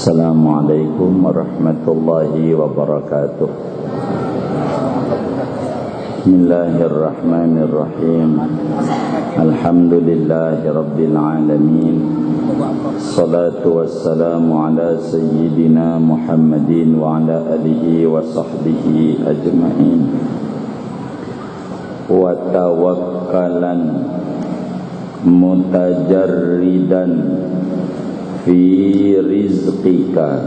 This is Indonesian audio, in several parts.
Assalamualaikum warahmatullahi wabarakatuh. Bismillahirrahmanirrahim. Alhamdulillahi rabbil alamin. Salatu wassalamu ala sayyidina Muhammadin wa ala alihi wa sahbihi ajma'in. Wa tawakkalan mutajarridan fi rizqika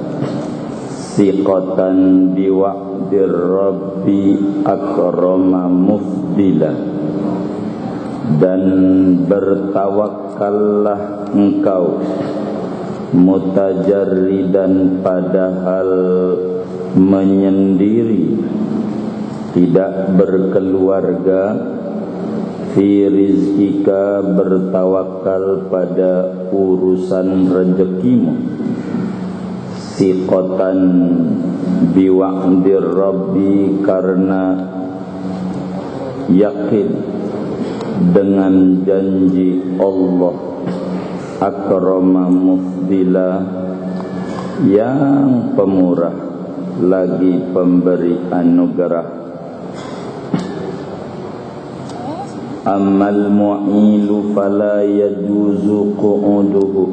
siqatan biwa'dir rabbi akrama mufdila, dan bertawakkallah engkau mutajarridan padahal menyendiri, tidak berkeluarga, fi rizkika bertawakal pada urusan rezekimu, siqatan biwa'dir rabbi karena yakin dengan janji Allah, akrama mufdila yang pemurah lagi pemberi anugerah. Ammal mu'ilu fala yajuzu qu'uduhu,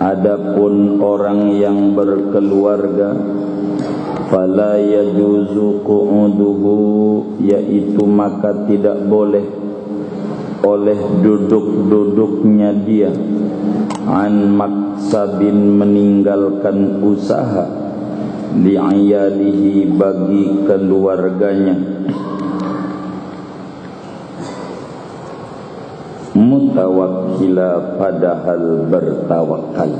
adapun orang yang berkeluarga, fala yajuzu qu'uduhu, yaitu maka tidak boleh oleh duduk-duduknya dia, an maksabin meninggalkan usaha, li'ayalihi bagi keluarganya, mutawakkila padahal bertawakal.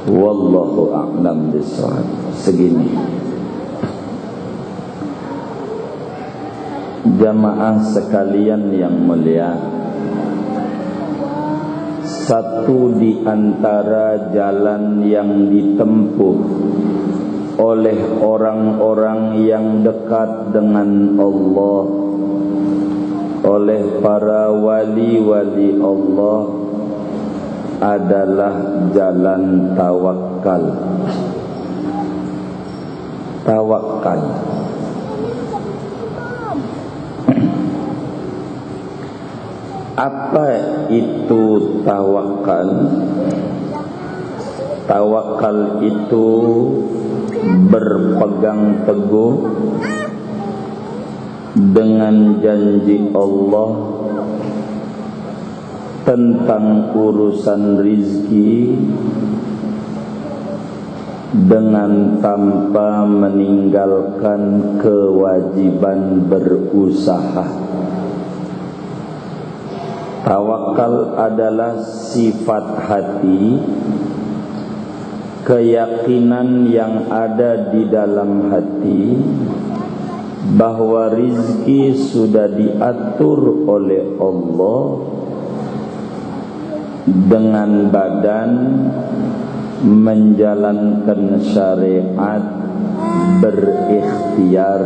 Wallahu a'lam bishawab. Segini jamaah sekalian yang mulia, satu di antara jalan yang ditempuh oleh orang-orang yang dekat dengan Allah, oleh para wali-wali Allah, adalah jalan tawakal. Tawakal. Apa itu tawakal? Tawakal itu berpegang teguh dengan janji Allah tentang urusan rizki, dengan tanpa meninggalkan kewajiban berusaha. Tawakal adalah sifat hati, keyakinan yang ada di dalam hati bahwa rizki sudah diatur oleh Allah dengan badan menjalankan syariat, berikhtiar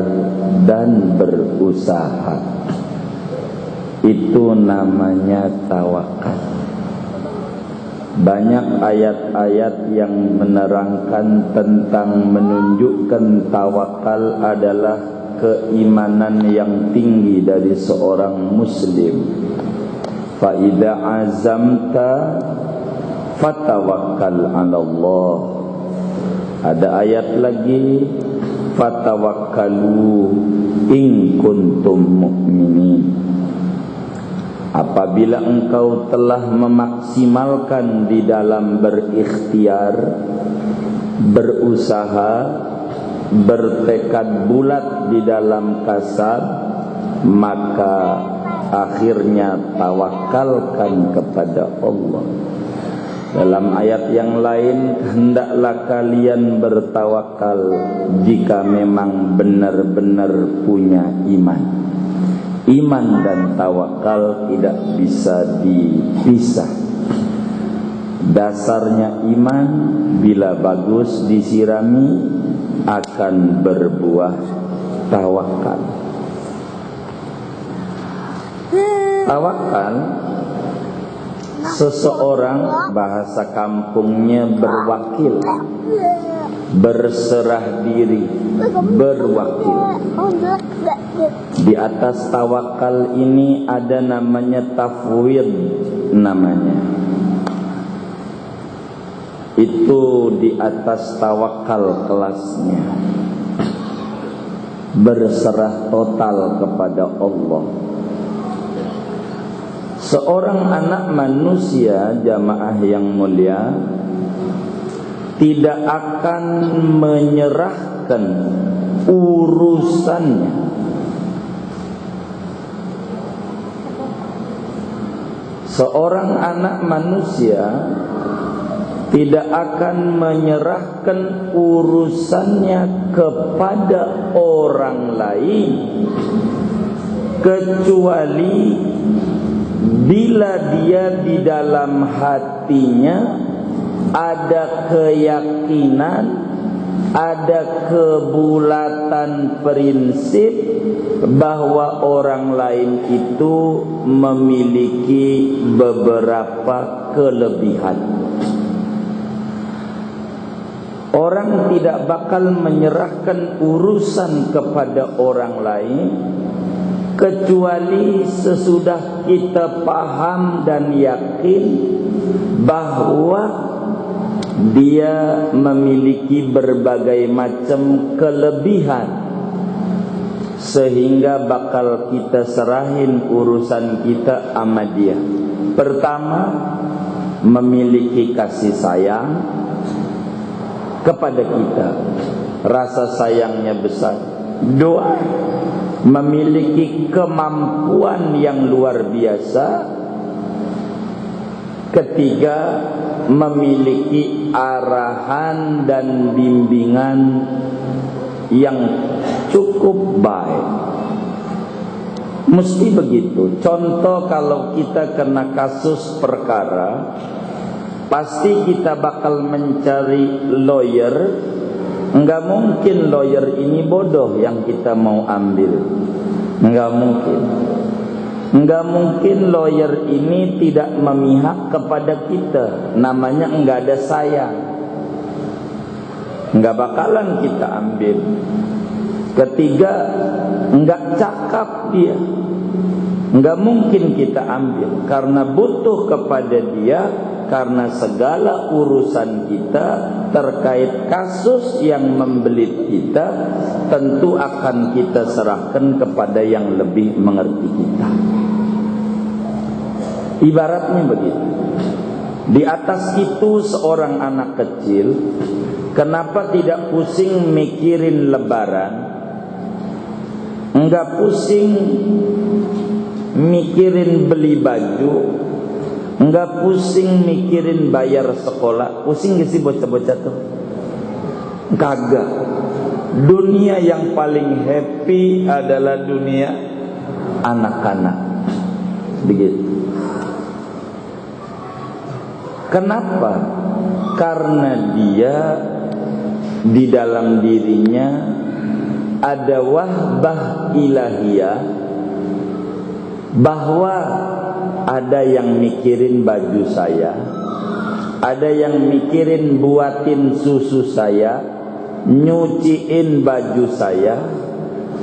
dan berusaha. Itu namanya tawakal. Banyak ayat-ayat yang menerangkan tentang menunjukkan tawakal adalah keimanan yang tinggi dari seorang muslim. Fa idza azamta fatawakkal 'ala Allah. Ada ayat lagi, fatawakkalu in kuntum mu'minin. Apabila engkau telah memaksimalkan di dalam berikhtiar, berusaha, bertekad bulat di dalam kasab, maka akhirnya tawakalkan kepada Allah. Dalam ayat yang lain, hendaklah kalian bertawakal jika memang benar-benar punya iman. Iman dan tawakal tidak bisa dipisah. Dasarnya iman bila bagus disirami akan berbuah tawakal. Tawakal Seseorang bahasa kampungnya berwakil, berserah diri, berwakil. Di atas tawakal ini ada namanya tafwid namanya. Itu di atas tawakal kelasnya. Berserah total kepada Allah. Seorang anak manusia, jamaah yang mulia, tidak akan menyerahkan urusannya seorang anak manusia tidak akan menyerahkan urusannya kepada orang lain kecuali bila dia di dalam hatinya ada keyakinan, ada kebulatan prinsip bahwa orang lain itu memiliki beberapa kelebihan. Orang tidak bakal menyerahkan urusan kepada orang lain kecuali sesudah kita paham dan yakin bahwa dia memiliki berbagai macam kelebihan, sehingga bakal kita serahin urusan kita sama dia. Pertama, memiliki kasih sayang kepada kita, rasa sayangnya besar. Dua, memiliki kemampuan yang luar biasa. Ketiga, memiliki arahan dan bimbingan yang cukup baik. Mesti begitu. Contoh, kalau kita kena kasus perkara, pasti kita bakal mencari lawyer. Enggak mungkin lawyer ini bodoh yang kita mau ambil. Enggak mungkin. Enggak mungkin lawyer ini tidak memihak kepada kita. Namanya enggak ada sayang. Enggak bakalan kita ambil. Ketiga, enggak cakap dia. Enggak mungkin kita ambil karena butuh kepada dia, karena segala urusan kita terkait kasus yang membelit kita tentu akan kita serahkan kepada yang lebih mengerti kita. Ibaratnya begitu. Di atas itu seorang anak kecil, kenapa tidak pusing mikirin lebaran, enggak pusing mikirin beli baju, enggak pusing mikirin bayar sekolah. Pusing gak sih bocah-bocah tuh? Kagak. Dunia yang paling happy adalah dunia anak-anak. Begitu. Kenapa? Karena dia di dalam dirinya ada wahbah ilahiyah, bahwa ada yang mikirin baju saya, ada yang mikirin buatin susu saya, nyuciin baju saya,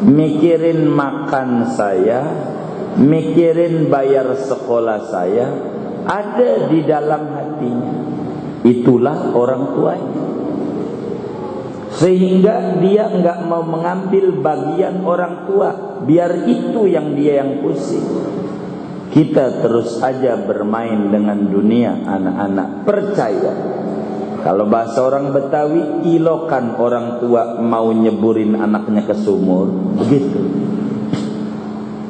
mikirin makan saya, mikirin bayar sekolah saya, ada di dalam hatinya. Itulah orang tuanya. Sehingga dia enggak mau mengambil bagian orang tua, biar itu yang dia yang pusing. Kita terus aja bermain dengan dunia anak-anak. Percaya, kalau bahasa orang Betawi, ilokan orang tua mau nyeburin anaknya ke sumur. Begitu.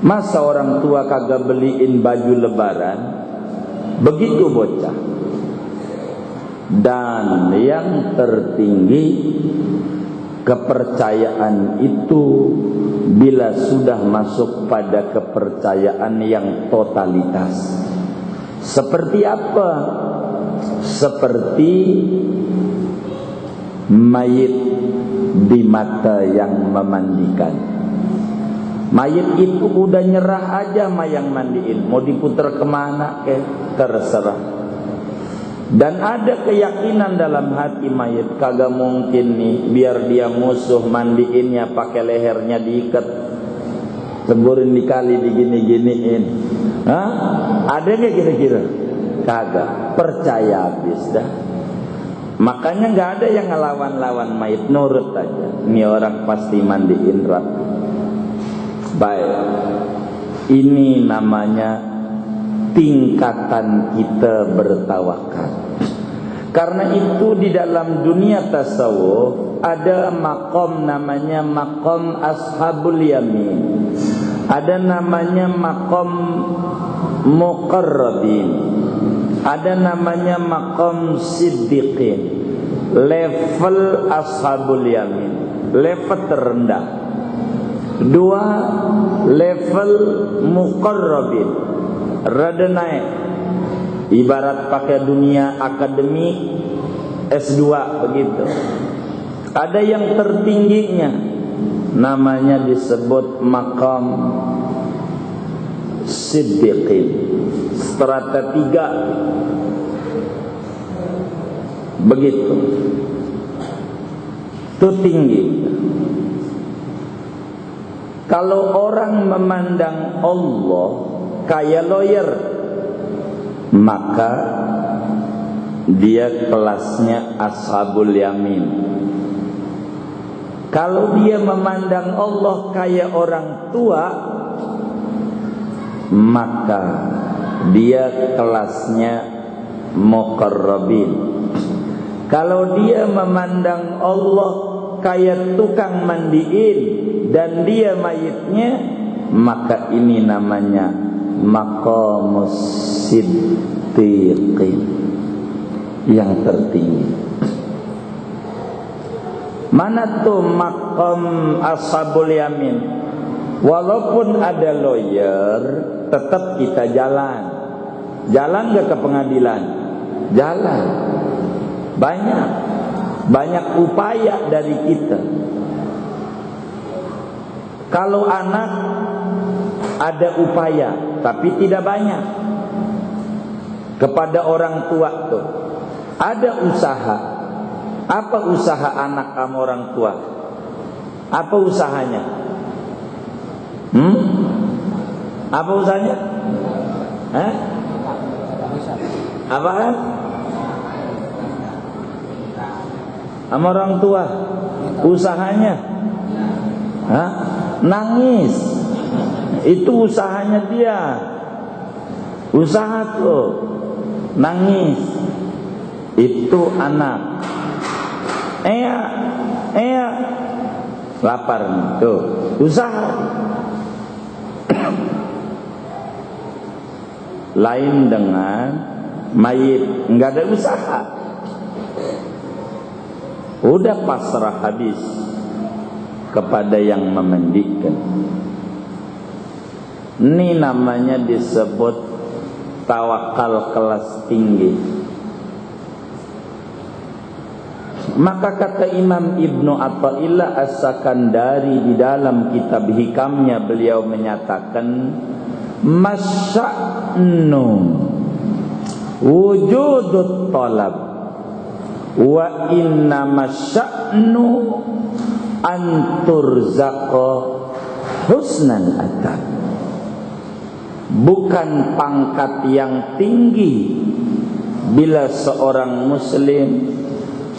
Masa orang tua kagak beliin baju lebaran? Begitu bocah. Dan yang tertinggi, kepercayaan itu bila sudah masuk pada kepercayaan yang totalitas. Seperti apa? Seperti mayit di mata yang memandikan. Mayit itu udah nyerah aja mayang mandiin, mau diputar kemana terserah. Dan ada keyakinan dalam hati mayit, kagak mungkin nih biar dia musuh mandiinnya pakai lehernya diikat, leburin di kali digini-giniin. Hah? Ada nggak kira-kira? Kagak, percaya habis dah. Makanya nggak ada yang ngelawan-lawan mayit, nurut aja. Ini orang pasti mandiin rapi. Baik, ini namanya tingkatan kita bertawakal. Karena itu di dalam dunia tasawuf ada makom namanya makom ashabul yamin, ada namanya makom muqarrabin, ada namanya makom siddiqin. Level ashabul yamin, level terendah. Dua, level muqarrabin, rada naik. Ibarat pakai dunia akademik S2 begitu. Ada yang tertingginya, namanya disebut makam siddiqin, strata 3 begitu. Itu tinggi. Kalau orang memandang Allah kayak lawyer, maka dia kelasnya ashabul yamin. Kalau dia memandang Allah kayak orang tua, maka dia kelasnya muqarrabin. Kalau dia memandang Allah kayak tukang mandiin dan dia mayitnya, maka ini namanya maqamus siddiqin, yang tertinggi. Mana tuh maqam ashabul yamin? Walaupun ada lawyer, tetap kita jalan. Jalan gak ke pengadilan? Jalan. Banyak upaya dari kita. Kalau anak ada upaya, tapi tidak banyak. Kepada orang tua tuh ada usaha. Apa usaha anak sama orang tua? Apa usahanya? Apa usahanya? Apaan? Sama orang tua usahanya nangis. Itu usahanya dia. Usaha tuh nangis. Itu anak. Lapar nih, tuh usaha. Lain dengan mayit, nggak ada usaha. Udah pasrah habis kepada yang memandikan. Ini namanya disebut tawakal kelas tinggi. Maka kata Imam Ibnu Athaillah As-Sakandari di dalam kitab hikamnya, beliau menyatakan masya'nu wujudut talab wa inna masya'nu anturzaqa husnan adab. Bukan pangkat yang tinggi bila seorang muslim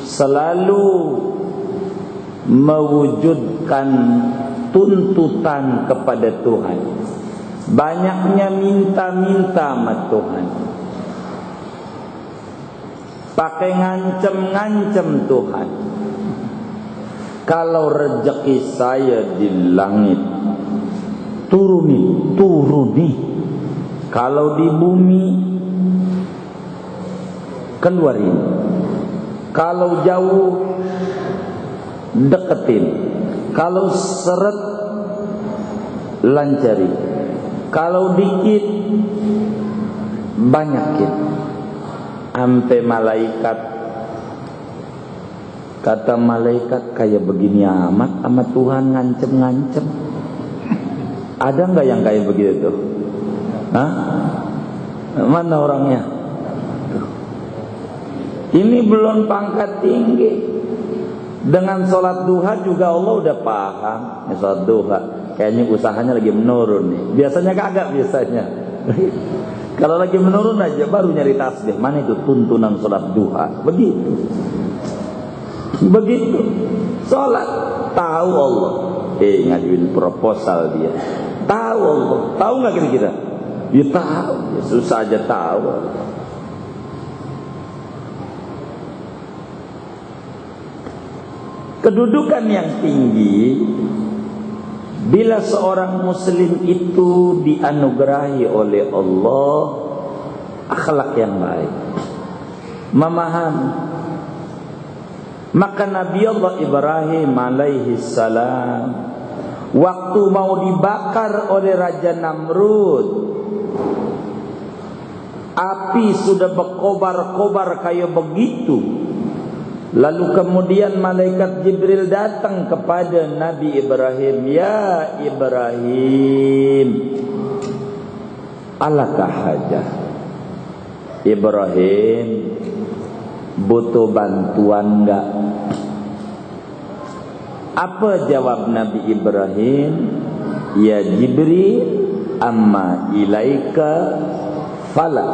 selalu mewujudkan tuntutan kepada Tuhan, banyaknya minta-minta sama Tuhan, pakai ngancem-ngancem Tuhan. Kalau rezeki saya di langit, turuni. Kalau di bumi, keluarin. Kalau jauh, deketin. Kalau seret, lancari. Kalau dikit, banyakin. Sampai malaikat, kata malaikat, kayak begini amat sama Tuhan ngancem-ngancem. Ada nggak yang kayak begitu? Hah? Mana orangnya? Ini belum pangkat tinggi. Dengan sholat duha juga Allah udah paham. Sholat duha kayaknya usahanya lagi menurun nih. Biasanya kagak biasanya. Kalau lagi menurun aja baru nyari tasbih. Mana itu tuntunan sholat duha? Begitu. Sholat tahu Allah. Ngajuin proposal dia. Tahu Allah. Tahu nggak kira-kira? Ya tahu. Ya, susah aja tahu. Kedudukan yang tinggi bila seorang muslim itu dianugerahi oleh Allah akhlak yang baik, memahami. Maka Nabi Allah Ibrahim alaihi salam waktu mau dibakar oleh Raja Namrud, api sudah berkobar-kobar kayak begitu. Lalu kemudian malaikat Jibril datang kepada Nabi Ibrahim. Ya Ibrahim, alakah hajah? Ibrahim, butuh bantuan enggak? Apa jawab Nabi Ibrahim? Ya Jibril, amma ilaika fala.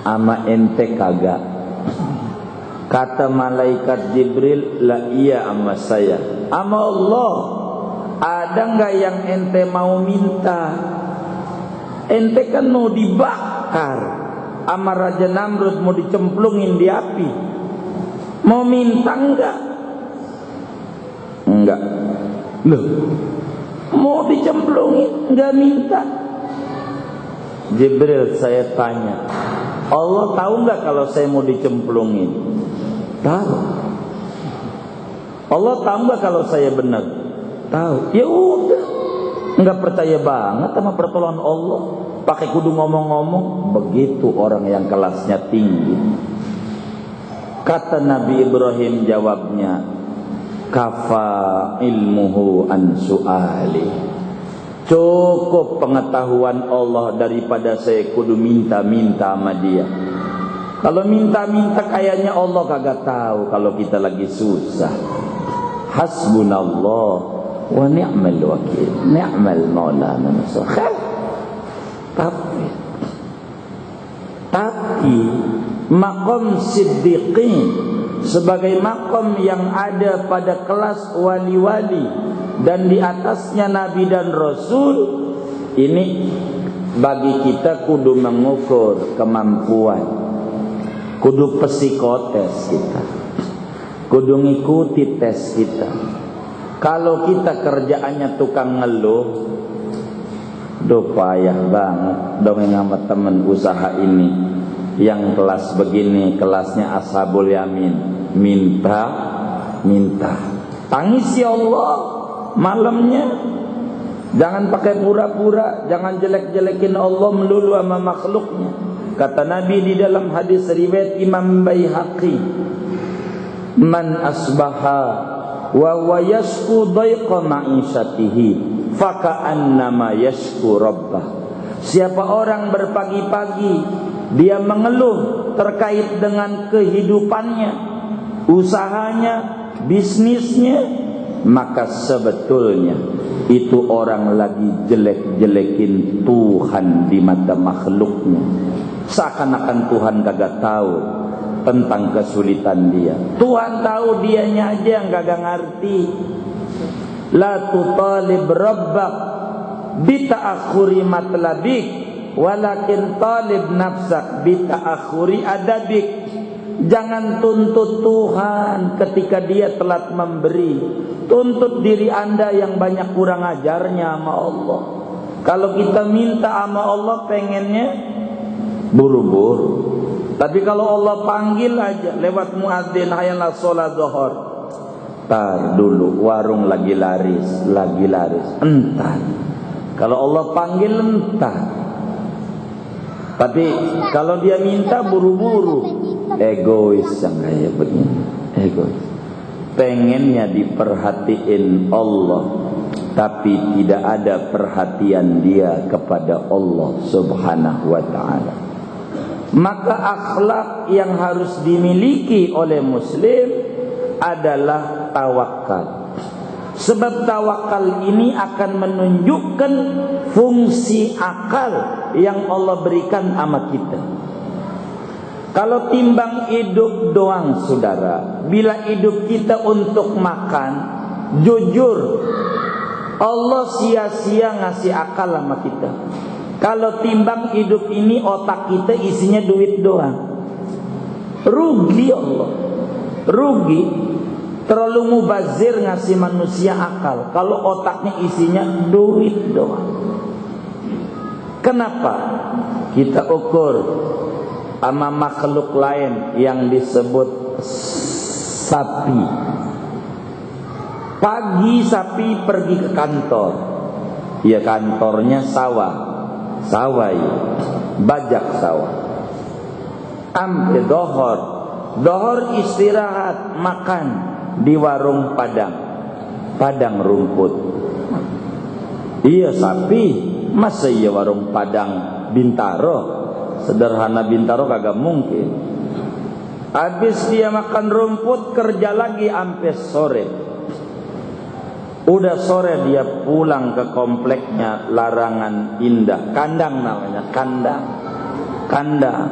Ama ente kagak. Kata malaikat Jibril, la iya ama saya. Ama Allah, ada enggak yang ente mau minta? Ente kan mau dibakar sama Raja Namrud, mau dicemplungin di api. Mau minta enggak? Enggak. Loh, mau dicemplungin enggak minta? Jibril, saya tanya, Allah tahu enggak kalau saya mau dicemplungin? Tahu. Allah tahu enggak kalau saya benar? Tahu. Ya udah, enggak percaya banget sama pertolongan Allah, pakai kudu ngomong-ngomong. Begitu orang yang kelasnya tinggi. Kata Nabi Ibrahim jawabnya, kafa ilmuhu an su'ali. Cukup pengetahuan Allah daripada saya kudu minta-minta sama dia. Kalau minta-minta kayaknya Allah kagak tahu kalau kita lagi susah. Hasbunallah wa ni'mal wakil, ni'mal maulana nasir. Tapi maqam siddiqin sebagai maqam yang ada pada kelas wali-wali dan di atasnya nabi dan rasul, ini bagi kita kudu mengukur kemampuan. Kudu psikotes kita, kudu ngikuti tes kita. Kalau kita kerjaannya tukang ngeluh, payah banget dongeng sama temen usaha ini yang kelas begini, kelasnya ashabul yamin, minta tangis ya Allah malamnya. Jangan pakai pura-pura, jangan jelek-jelekin Allah melulu sama makhluknya. Kata Nabi di dalam hadis riwayat Imam Baihaqi, man asbaha wa yashku dayqa ma'isyatihi faka'annama yashku rabbah. Siapa orang berpagi-pagi dia mengeluh terkait dengan kehidupannya, usahanya, bisnisnya, maka sebetulnya itu orang lagi jelek-jelekin Tuhan di mata makhluknya. Seakan-akan Tuhan kagak tahu tentang kesulitan dia. Tuhan tahu, dianya aja yang kagak ngerti. La tutalib rabbak bita'akhuri matlabik walakin talib nafsak bita'akhuri adabik. Jangan tuntut Tuhan ketika dia telat memberi. Tuntut diri anda yang banyak kurang ajarnya sama Allah. Kalau kita minta sama Allah pengennya buru-buru. Tapi kalau Allah panggil aja lewat muadzin, hayalah sholat zuhur, tar dulu warung lagi laris. Entar. Kalau Allah panggil entar. Tapi kalau dia minta buru-buru, egois yang kayak begini. Egois. Pengennya diperhatiin Allah. tapi tidak ada perhatian dia kepada Allah Subhanahu wa ta'ala. Maka akhlak yang harus dimiliki oleh muslim adalah tawakal. Sebab tawakal ini akan menunjukkan fungsi akal yang Allah berikan sama kita. Kalau timbang hidup doang saudara, bila hidup kita untuk makan, jujur Allah sia-sia ngasih akal sama kita. Kalau timbang hidup ini otak kita isinya duit doang, rugi Allah, rugi. Terlalu mubazir ngasih manusia akal kalau otaknya isinya duit doang. Kenapa? Kita ukur sama makhluk lain yang disebut sapi. Pagi sapi pergi ke kantor, ya kantornya sawah, sawah ya, bajak sawah. Ampe dohor istirahat makan di warung padang rumput. Iya sapi, masa iya warung padang Bintaro, sederhana Bintaro kagak mungkin. Habis dia makan rumput, kerja lagi sampai sore. Udah sore dia pulang ke kompleknya Larangan Indah, kandang namanya, kandang.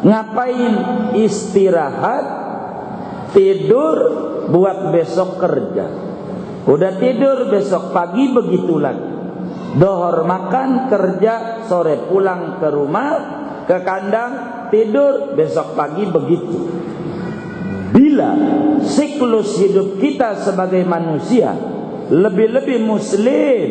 Ngapain? Istirahat, tidur buat besok kerja. Udah tidur, besok pagi begitu lagi. Dohor makan, kerja, sore pulang ke rumah, ke kandang, tidur, besok pagi begitu. Bila siklus hidup kita sebagai manusia, lebih-lebih muslim,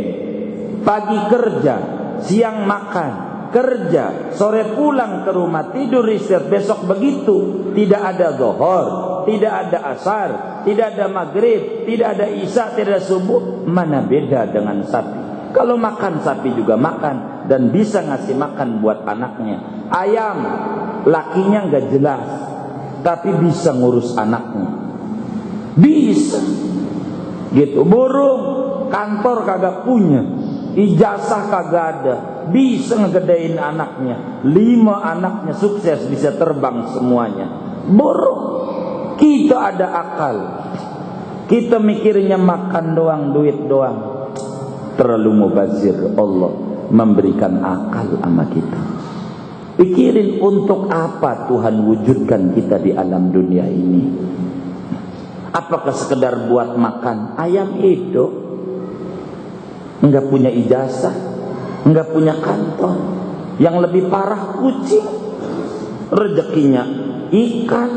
pagi kerja, siang makan, kerja, sore pulang ke rumah, tidur, istirahat, besok begitu. Tidak ada zuhur, tidak ada asar, tidak ada maghrib, tidak ada isya, tidak ada subuh. Mana beda dengan sapi? Kalau makan, sapi juga makan dan bisa ngasih makan buat anaknya. Ayam, lakinya nggak jelas, tapi bisa ngurus anaknya, bisa gitu. Burung, kantor kagak punya, ijazah kagak ada, bisa ngegedein anaknya. 5 anaknya sukses, bisa terbang semuanya. Burung. Kita ada akal, kita mikirnya makan doang, duit doang. Terlalu mubazir. Allah memberikan akal sama kita. Pikirin untuk apa Tuhan wujudkan kita di alam dunia ini. Apakah sekedar buat makan? Ayam hidup, enggak punya ijazah, enggak punya kantor. Yang lebih parah kucing, rezekinya ikan,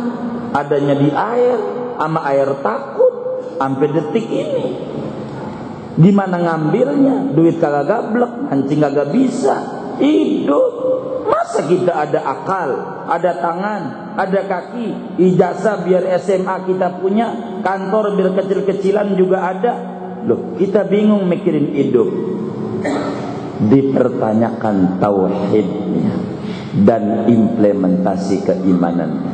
adanya di air, sama air takut, sampai detik ini. Gimana ngambilnya? Duit kagak gablek, mancing kagak bisa, hidup. Masa kita ada akal, ada tangan, ada kaki, ijazah biar SMA kita punya, kantor biar kecil-kecilan juga ada. Loh, kita bingung mikirin hidup. Dipertanyakan tauhidnya dan implementasi keimanannya.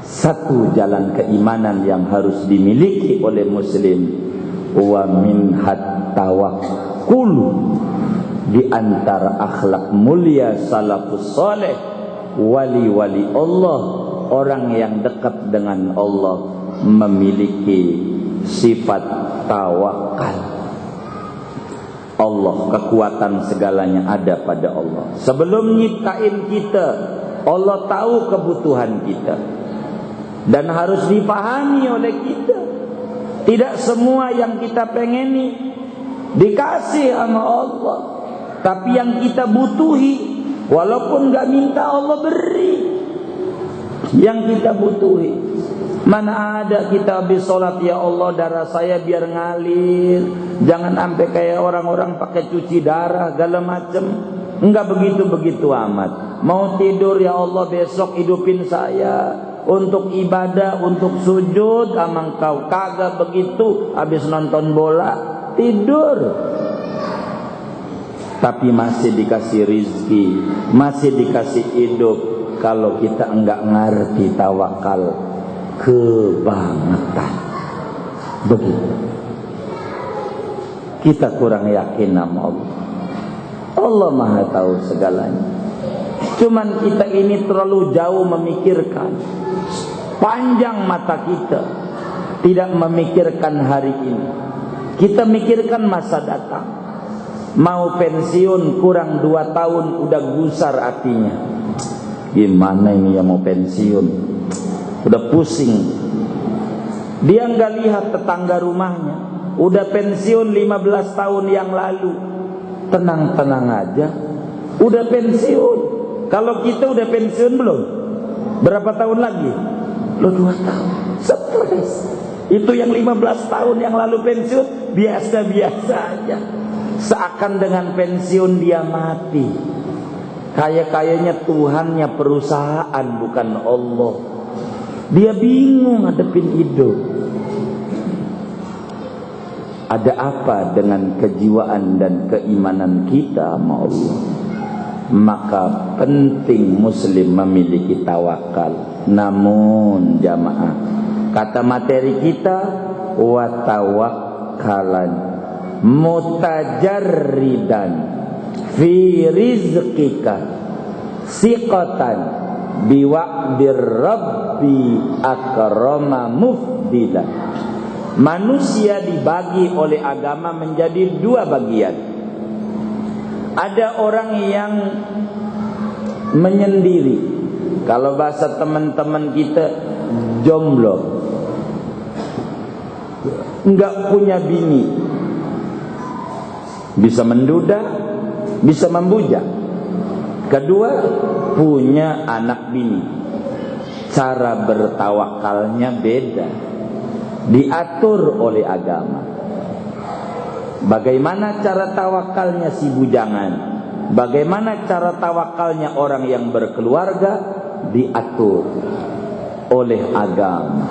Satu jalan keimanan yang harus dimiliki oleh muslim, wa min tawakkul, di antara akhlak mulia salafus saleh, wali-wali Allah, orang yang dekat dengan Allah, memiliki sifat tawakal. Allah, kekuatan segalanya ada pada Allah. Sebelum nyiptain kita, Allah tahu kebutuhan kita dan harus dipahami oleh kita. Tidak semua yang kita pengeni dikasih sama Allah, tapi yang kita butuhi, walaupun gak minta, Allah beri yang kita butuhi. Mana ada kita habis sholat, ya Allah darah saya biar ngalir, jangan sampai kayak orang-orang pakai cuci darah segala macem. Enggak begitu amat. Mau tidur, ya Allah besok hidupin saya untuk ibadah, untuk sujud sama Engkau. Kagak begitu, habis nonton bola tidur. Tapi masih dikasih rizki, masih dikasih hidup. Kalau kita enggak ngerti tawakal, kebangetan. Begitu. Kita kurang yakin sama Allah. Allah Maha tahu segalanya. Cuman kita ini terlalu jauh memikirkan. Panjang mata kita, tidak memikirkan hari ini. Kita mikirkan masa datang. Mau pensiun kurang 2 tahun udah gusar hatinya. Gimana ini yang mau pensiun? Udah pusing. Dia nggak lihat tetangga rumahnya, udah pensiun 15 tahun yang lalu. Tenang-tenang aja, udah pensiun. Kalau kita udah pensiun belum? Berapa tahun lagi? Lo 2 tahun. Stres. Itu yang 15 tahun yang lalu pensiun biasa-biasa aja. Seakan dengan pensiun dia mati. Kaya-kayanya Tuhannya perusahaan, bukan Allah. Dia bingung ngadepin hidup. Ada apa dengan kejiwaan dan keimanan kita sama Allah? Maka penting muslim memiliki tawakal. Namun jamaah, kata materi kita, wa tawakkalan mutajarridan fi rizqika siqatan biwa'dir rabbi akrama mufdila. Manusia dibagi oleh agama menjadi 2 bagian. Ada orang yang menyendiri. Kalau bahasa teman-teman kita, jomblo, enggak punya bini, bisa menduda, bisa membujak. Kedua, punya anak bini. Cara bertawakalnya beda, diatur oleh agama. Bagaimana cara tawakalnya si bujangan, bagaimana cara tawakalnya orang yang berkeluarga, diatur oleh agama.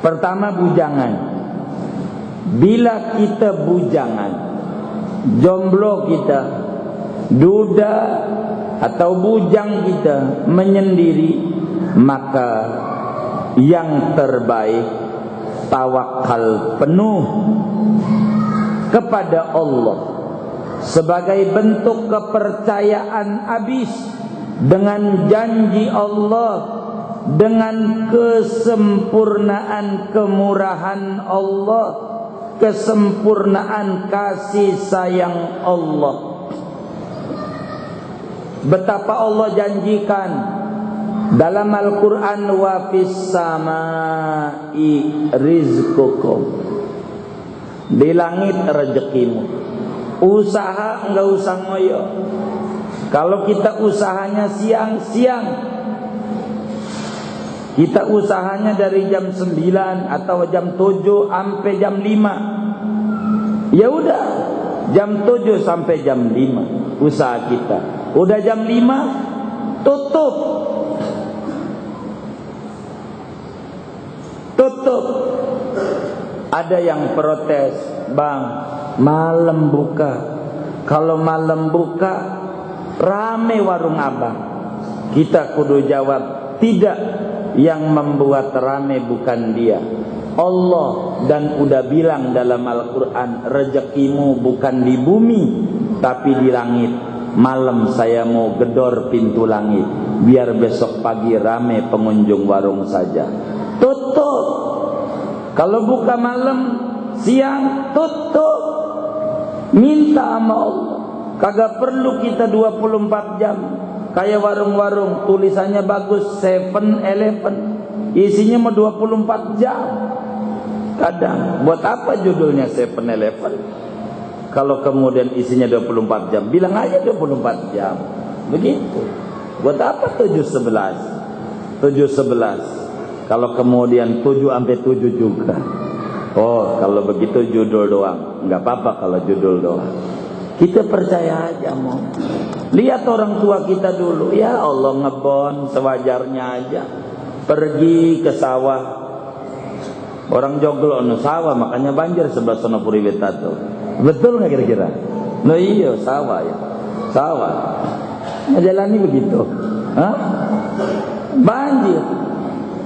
Pertama, bujangan. Bila kita bujangan, jomblo kita, duda atau bujang kita menyendiri, maka yang terbaik tawakal penuh kepada Allah sebagai bentuk kepercayaan habis dengan janji Allah, dengan kesempurnaan kemurahan Allah, kesempurnaan kasih sayang Allah. Betapa Allah janjikan dalam Al-Quran, wa fis samai rizqukum, di langit rezekimu. Usaha enggak usah ngoyo. Kalau kita usahanya siang-siang, kita usahanya dari jam 9 atau jam 7 sampai jam 5. Ya udah, jam 7 sampai jam 5 usaha kita. Udah jam 5 tutup. Tutup. Ada yang protes, "Bang, malam buka. Kalau malam buka rame warung abang." Kita kudu jawab, tidak. Yang membuat rame bukan dia, Allah. Dan udah bilang dalam Al-Quran, rezekimu bukan di bumi tapi di langit. Malam saya mau gedor pintu langit, biar besok pagi rame pengunjung warung saja. Tutup. Kalau buka malam, siang, tutup. Minta sama Allah. Kagak perlu kita 24 jam. Kayak warung-warung tulisannya bagus, 7-Eleven, isinya mau 24 jam. Kadang, buat apa judulnya 7-Eleven? Kalau kemudian isinya 24 jam, bilang aja 24 jam. Begitu. Buat apa 7-11? 7-11. Kalau kemudian 7 sampai 7 juga. Oh, kalau begitu judul doang. Enggak apa-apa kalau judul doang. Kita percaya aja mau. Lihat orang tua kita dulu, ya Allah, ngebon sewajarnya aja. Pergi ke sawah. Orang joglo no sawah, makanya banjir sebelah sono Puriweta tuh. Betul nggak kira-kira? No iya, sawah ya. Sawah. Ngejalani begitu. Hah? Banjir.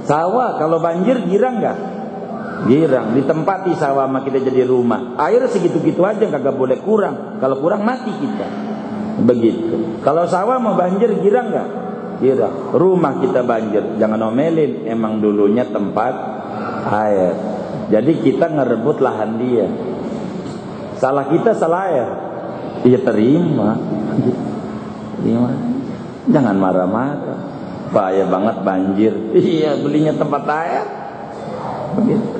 Sawah kalau banjir girang nggak? Girang, ditempati sawah sama kita jadi rumah. Air segitu-gitu aja, kagak boleh kurang. Kalau kurang mati kita. Begitu. Kalau sawah mau banjir, girang nggak? Girang. Rumah kita banjir, jangan omelin. Emang dulunya tempat air. Jadi kita ngerebut lahan dia. Salah kita, salah air. Iya, terima. Terima. Jangan marah-marah. Bahaya banget banjir. Iya, belinya tempat air. Begitu.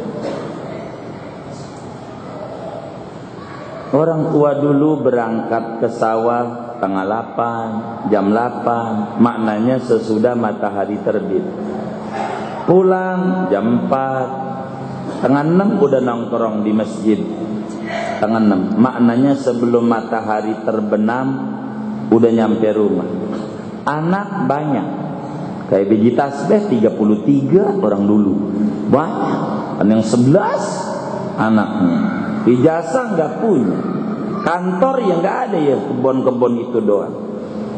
Orang tua dulu berangkat ke sawah tengah 8, jam 8, maknanya sesudah matahari terbit. Pulang jam 4, tengah 6 udah nongkrong di masjid. Tengah 6, maknanya sebelum matahari terbenam udah nyampe rumah. Anak banyak, kayak biji tasbih 33 orang dulu. Banyak, kan yang 11 anaknya. Ijazah nggak punya, kantor yang nggak ada, ya kebun-kebun itu doang.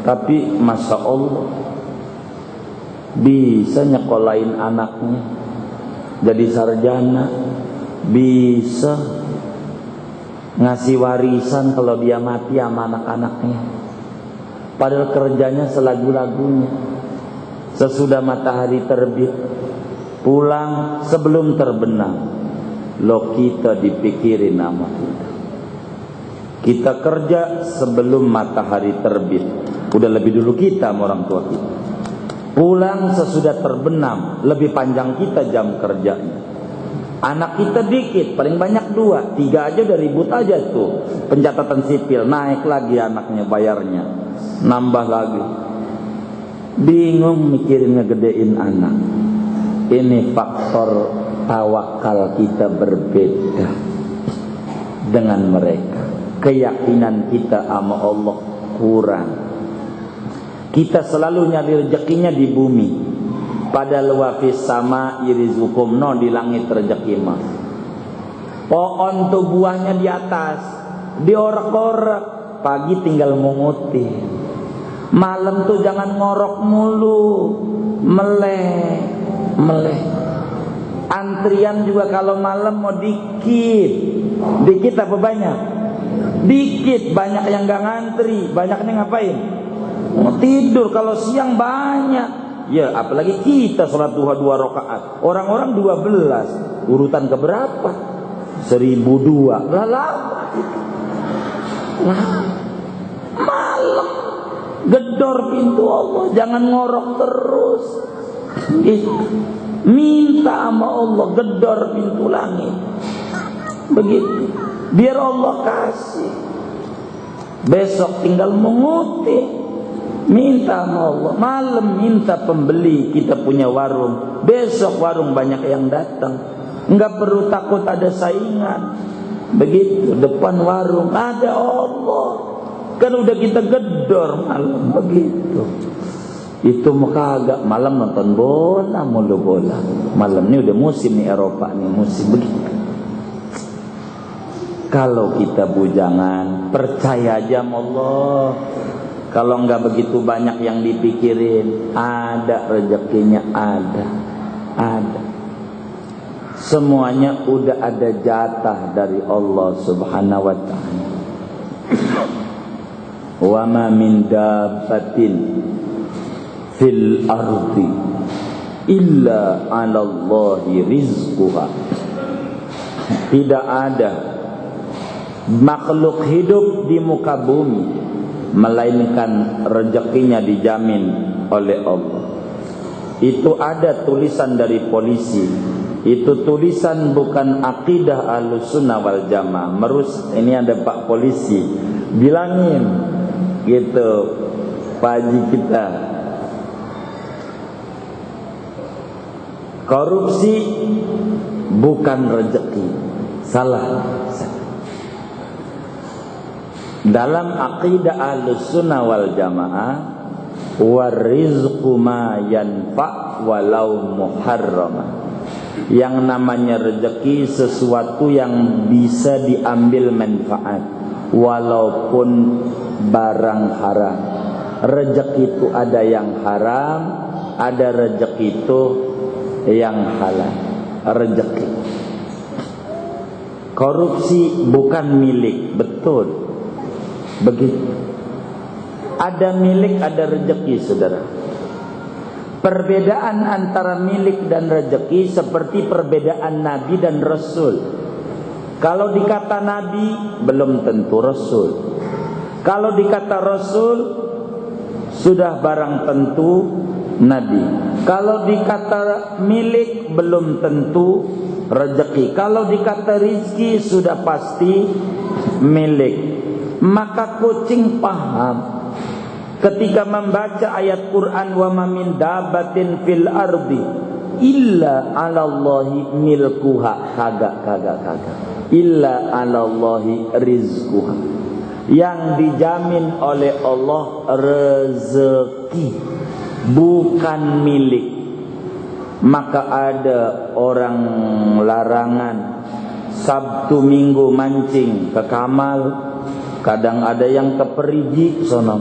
Tapi masya Allah bisa nyekolahin anaknya jadi sarjana, bisa ngasih warisan kalau dia mati sama anak-anaknya. Padahal kerjanya selagu-lagunya. Sesudah matahari terbit, pulang sebelum terbenam. Lo kita dipikirin nama kita. Kita kerja sebelum matahari terbit. Udah lebih dulu kita sama orang tua kita. Pulang sesudah terbenam, lebih panjang kita jam kerjanya. Anak kita dikit, paling banyak 2, 3 aja udah ribut aja tuh. Pencatatan sipil, naik lagi anaknya bayarnya, nambah lagi. Bingung mikirin ngegedein anak. Ini faktor tawakal kita berbeda dengan mereka. Keyakinan kita sama Allah kurang. Kita selalu nyari rezekinya di bumi. Padahal wa fis sama irizukum, no, di langit rezeki mah. Pohon tuh buahnya di atas, diorek-orek, pagi tinggal mungutin. Malam tuh jangan ngorok mulu, meleh. Antrian juga kalau malam mau dikit apa banyak? Dikit, banyak yang gak ngantri, banyaknya ngapain? Mau tidur. Kalau siang banyak. Ya, apalagi kita sholat duha 2 rakaat. Orang-orang 12. Urutan keberapa? 1002. Lah lama itu. Malam gedor pintu Allah, jangan ngorok terus. Minta sama Allah, gedor pintu langit. Begitu. Biar Allah kasih. Besok tinggal menguti. Minta sama Allah. Malam minta pembeli. Kita punya warung. Besok warung banyak yang datang. Enggak perlu takut ada saingan. Begitu. Depan warung ada Allah. Kan udah kita gedor malam. Begitu. Itu maka agak malam nonton bola, mulu bola. Malam ini udah musim nih, Eropa nih musim begitu. Kalau kita bujangan, percaya aja sama Allah. Kalau enggak begitu banyak yang dipikirin, ada rezekinya, ada. Semuanya udah ada jatah dari Allah Subhanahu wa ta'ala. Wa ma min dabbatin fil ardi illa 'ala Allahi rizquha. Tidak ada makhluk hidup di muka bumi melainkan rezekinya dijamin oleh Allah. Itu ada tulisan dari polisi. Itu tulisan bukan akidah Ahlussunnah wal Jamaah. Ini ada Pak polisi, bilangin gitu Pak Haji kita, korupsi bukan rezeki. Salah. Dalam akidah Ahlussunnah wal Jamaah, warizqu ma yanfa walau muharrama. Yang namanya rezeki sesuatu yang bisa diambil manfaat walaupun barang haram. Rezeki itu ada yang haram, ada rezeki itu yang halal. Rezeki Korupsi bukan milik, betul. Begitu. Ada milik, ada rezeki, saudara. Perbedaan antara milik dan rezeki seperti perbedaan Nabi dan Rasul. Kalau dikata Nabi, belum tentu Rasul. Kalau dikata Rasul, sudah barang tentu Nabi. Kalau dikata milik, belum tentu rezeki. Kalau dikata rizki, sudah pasti milik. Maka kucing paham ketika membaca ayat Quran, wa ma min dabbatin fil ardi illa 'alallahi milkuha. Kagak. Illa 'alallahi rizquha. Yang dijamin oleh Allah rezeki, bukan milik. Maka ada orang larangan Sabtu Minggu mancing ke Kamal, kadang ada yang ke Perigi sono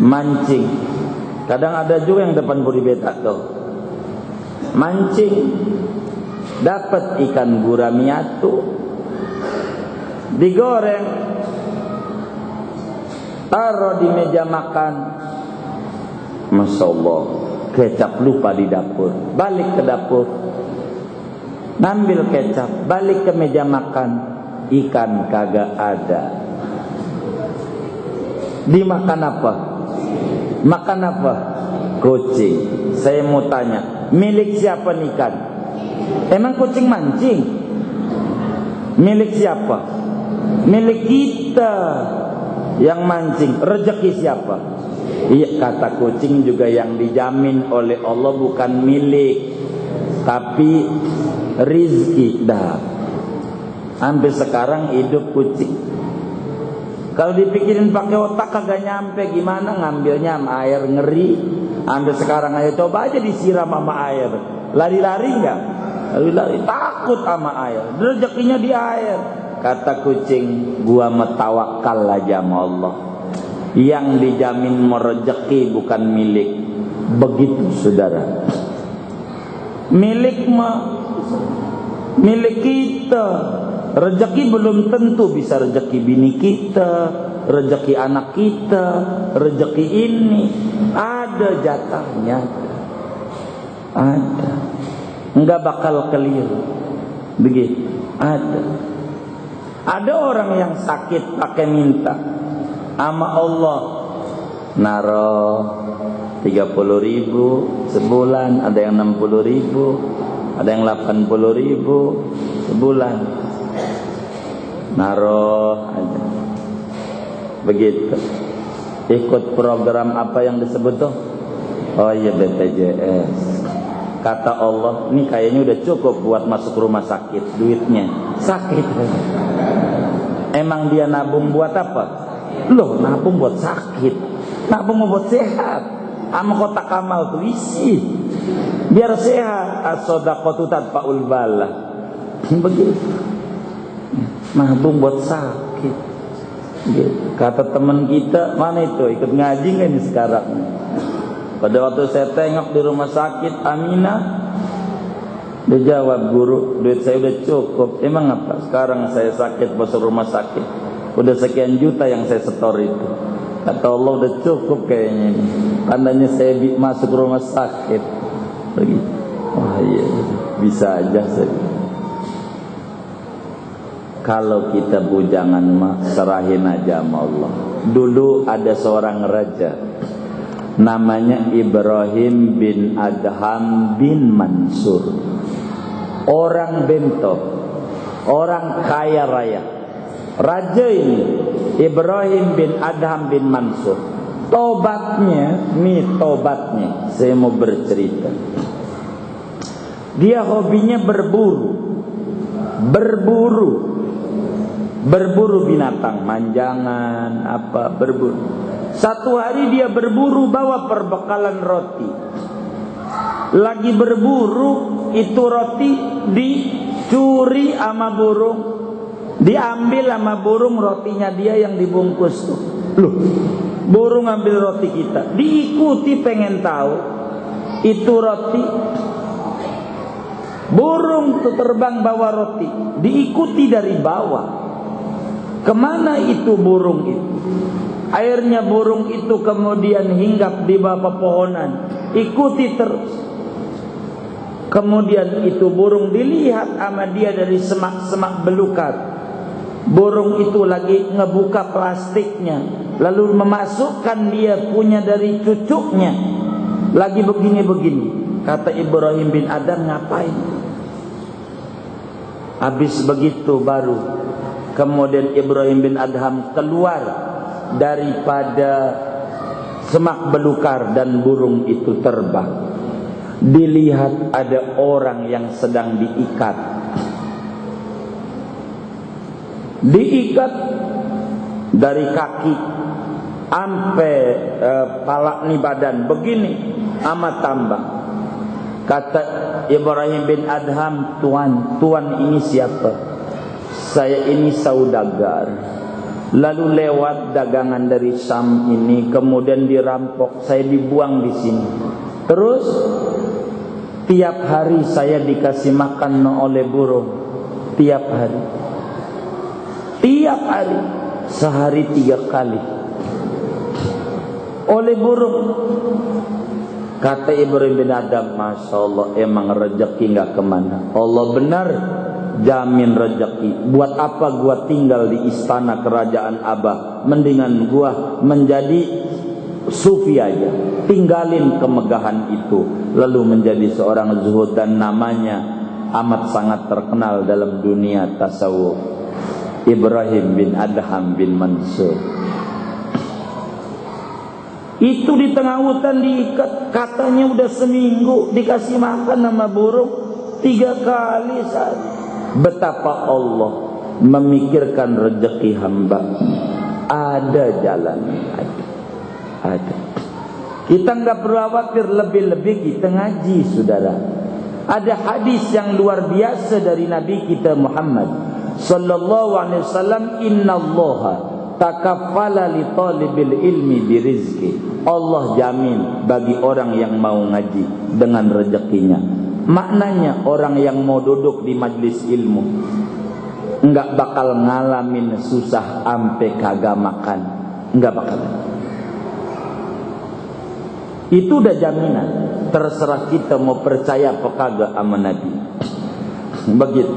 mancing, kadang ada juga yang depan Buribeta tuh mancing, dapat ikan guramiatu, digoreng, taruh di meja makan. Masya Allah, kecap lupa di dapur, balik ke dapur, ngambil kecap, balik ke meja makan, ikan kagak ada. Dimakan apa? Makan apa? Kucing. Saya mau tanya, milik siapa nih ikan? Emang kucing mancing? Milik siapa? Milik kita yang mancing. Rezeki siapa? Iya, kata kucing juga yang dijamin oleh Allah bukan milik, tapi rizki. Dah, sampai sekarang hidup kucing. Kalau dipikirin pakai otak kagak nyampe. Gimana ngambilnya sama air, ngeri. Sampai sekarang ayo coba aja disiram sama air, lari-lari enggak? Lari-lari, takut sama air. Rezekinya di air. Kata kucing, gua metawakal aja sama Allah. Yang dijamin merezeki bukan milik. Begitu saudara. Milik kita. Rezeki belum tentu bisa rezeki bini kita, rezeki anak kita, rezeki ini. Ada jatahnya. Ada. Enggak bakal keliru. Begitu. Ada. Ada orang yang sakit pakai minta sama Allah, naruh 30.000 sebulan, ada yang 60.000, ada yang 80.000 sebulan, naruh aja. Begitu. Ikut program apa yang disebut tuh? Oh iya, BPJS. Kata Allah, ini kayaknya udah cukup buat masuk rumah sakit duitnya. Sakit. Emang dia nabung buat apa? Loh, nabung buat sakit. Nabung buat sehat. Sama kotak amal tuh isi. Biar sehat. As-shadaqatu tadfa'ul bala. Begitu. Nabung buat sakit. Gitu. Kata teman kita, mana itu ikut ngaji nggak nih sekarang? Pada waktu saya tengok di rumah sakit Aminah, dia jawab, guru, duit saya udah cukup. Emang apa? Sekarang saya sakit masuk rumah sakit, udah sekian juta yang saya setor itu. Kata Allah udah cukup kayaknya ini. Tandanya saya masuk rumah sakit. Begitu. Wah iya, bisa aja saya. Kalau kita bujangan mah serahin aja sama Allah. Dulu ada seorang raja, namanya Ibrahim bin Adham bin Mansur. Orang Bento, orang kaya raya. Raja ini Ibrahim bin Adham bin Mansur. Tobatnya, saya mau bercerita. Dia hobinya berburu binatang, manjangan, berburu. Satu hari dia berburu bawa perbekalan roti. Lagi berburu, itu roti dicuri sama burung. Diambil sama burung rotinya dia yang dibungkus tuh. Loh, burung ambil roti kita. Diikuti pengen tahu itu roti Burung itu terbang bawa roti, diikuti dari bawah. Kemana itu burung itu? Akhirnya burung itu kemudian hinggap di bawah pepohonan, ikuti terus. Kemudian itu burung dilihat sama dia dari semak-semak belukar. Burung itu lagi ngebuka plastiknya, lalu memasukkan dia punya dari cucuknya. Lagi begini-begini. Kata Ibrahim bin Adham, ngapain? Habis begitu baru kemudian Ibrahim bin Adham keluar daripada semak belukar dan burung itu terbang. Dilihat ada orang yang sedang diikat. Diikat dari kaki sampai palak ni badan begini amat tambah. Kata Ibrahim bin Adham, tuan ini siapa? Saya ini saudagar. Lalu lewat dagangan dari Syam ini, kemudian dirampok, saya dibuang di sini. Terus tiap hari saya dikasih makan oleh burung. Tiap hari. Tiap hari. Sehari 3 kali. Oleh burung. Kata Ibrahim bin Adham, Masya Allah, emang rezeki gak kemana. Allah benar jamin rezeki. Buat apa gua tinggal di istana kerajaan Abah? Mendingan gua menjadi sufi aja, tinggalin kemegahan itu, lalu menjadi seorang zuhud. Dan namanya amat sangat terkenal dalam dunia tasawuf, Ibrahim bin Adham bin Mansur. Itu di tengah hutan diikat, katanya udah seminggu dikasih makan sama burung 3 kali sehari. Betapa Allah memikirkan rezeki hamba. Ada jalan, ada. Kita nggak perlu khawatir, lebih-lebih kita ngaji, saudara. Ada hadis yang luar biasa dari Nabi kita Muhammad sallallahu alaihi wasallam, innallaha takaffala li talibil ilmi birizqi. Allah jamin bagi orang yang mau ngaji dengan rezekinya. Maknanya orang yang mau duduk di majlis ilmu enggak bakal ngalamin susah ampe kagak makan, enggak bakal. Itu udah jaminan. Terserah kita mau percaya apa kagak sama Nabi. Begitu.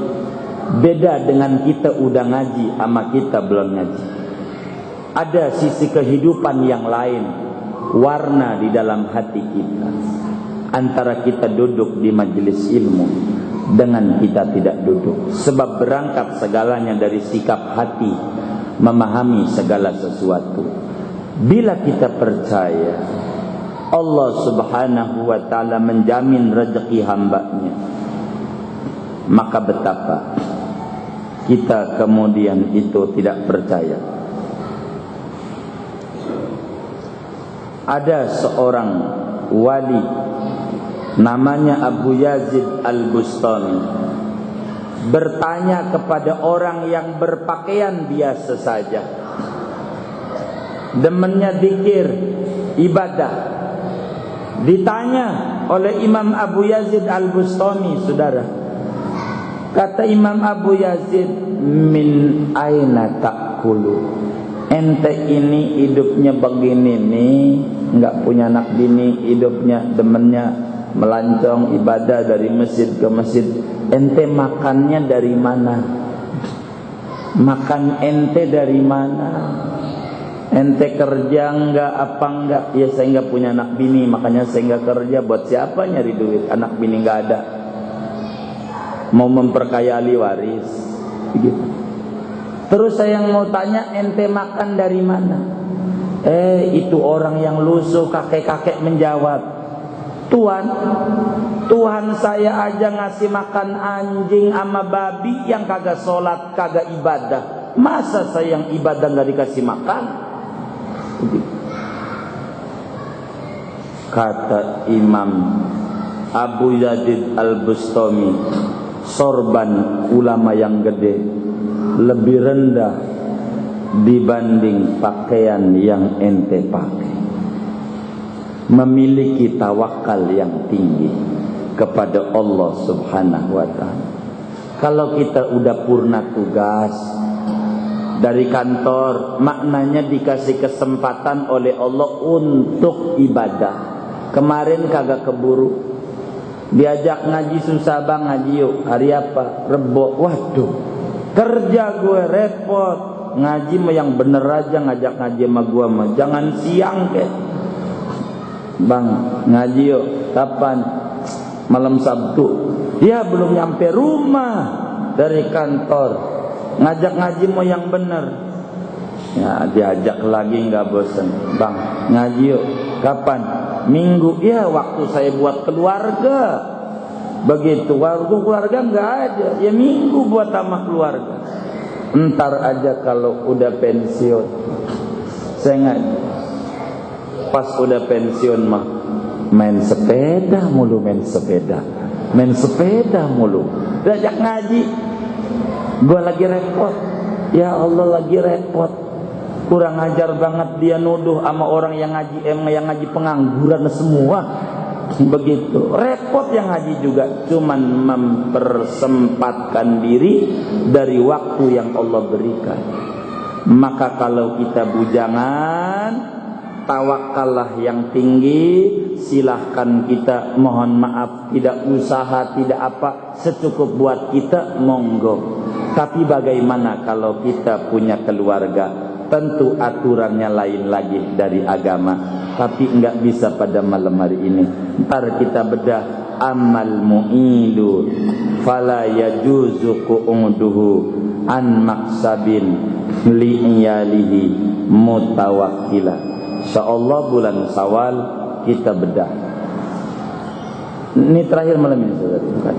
Beda dengan kita udah ngaji sama kita belum ngaji. Ada sisi kehidupan yang lain, warna di dalam hati kita, antara kita duduk di majelis ilmu dengan kita tidak duduk. Sebab berangkat segalanya dari sikap hati memahami segala sesuatu. Bila kita percaya Allah subhanahu wa ta'ala menjamin rezeki hambanya, maka betapa kita kemudian itu tidak percaya. Ada seorang wali namanya Abu Yazid Al-Bustami bertanya kepada orang yang berpakaian biasa saja, demennya zikir, ibadah. Ditanya oleh Imam Abu Yazid Al-Bustami, saudara. Kata Imam Abu Yazid, min aina ta'kulu? Ente ini hidupnya begini nih, enggak punya anak bini, hidupnya demennya melancong ibadah dari masjid ke masjid. Ente makannya dari mana? Makan ente dari mana? Ente kerja enggak apa enggak? Ya saya enggak punya anak bini, makanya saya enggak kerja. Buat siapa nyari duit? Anak bini enggak ada. Mau memperkaya ahli waris. Begitu. Terus saya yang mau tanya, ente makan dari mana? Itu orang yang lusuh, kakek-kakek menjawab, Tuhan saya aja ngasih makan anjing sama babi yang kagak sholat, kagak ibadah. Masa saya yang ibadah gak dikasih makan? Kata Imam Abu Yazid Al-Bustami, sorban ulama yang gede lebih rendah dibanding pakaian yang ente pakai. Memiliki tawakal yang tinggi. kepada Allah Subhanahu wa ta'ala. Kalau kita udah purna tugas dari kantor, maknanya dikasih kesempatan oleh Allah untuk ibadah. Kemarin kagak keburu, diajak ngaji susah bang, ngaji yuk. Hari apa? Rebo. Waduh, kerja gue repot. Ngaji mah yang bener aja, ngajak ngaji sama gue mah. Jangan siang kek. Bang, ngaji yuk. Kapan? Malam Sabtu. Dia belum nyampe rumah dari kantor. Ngajak ngaji mau yang bener. Ya, diajak lagi nggak bosan. Bang, ngaji yuk. Kapan? Minggu. Ya, waktu saya buat keluarga. Begitu waktu keluarga nggak ada. Ya minggu buat sama keluarga. Entar aja kalau udah pensiun. Saya ngaji. Pas udah pensiun mah main sepeda mulu, main sepeda mulu. Diajak ngaji, gua lagi repot. Ya Allah, lagi repot. Kurang ajar banget dia nuduh sama orang yang ngaji, yang ngaji pengangguran semua. Begitu repot yang ngaji juga, cuman mempersempatkan diri dari waktu yang Allah berikan. Maka kalau kita bujangan, tawakallah yang tinggi. Silahkan kita, mohon maaf, tidak usaha, tidak apa, secukup buat kita, monggo. Tapi bagaimana kalau kita punya keluarga? Tentu aturannya lain lagi dari agama. Tapi enggak bisa pada malam hari ini. Ntar kita bedah. Amal mu'idu fala yajuzu qu'uduhu an maksabin li'iyalihi mutawakkilah. Insyaallah bulan Syawal kita bedah. Ini terakhir malam ini, saudara. Bukan?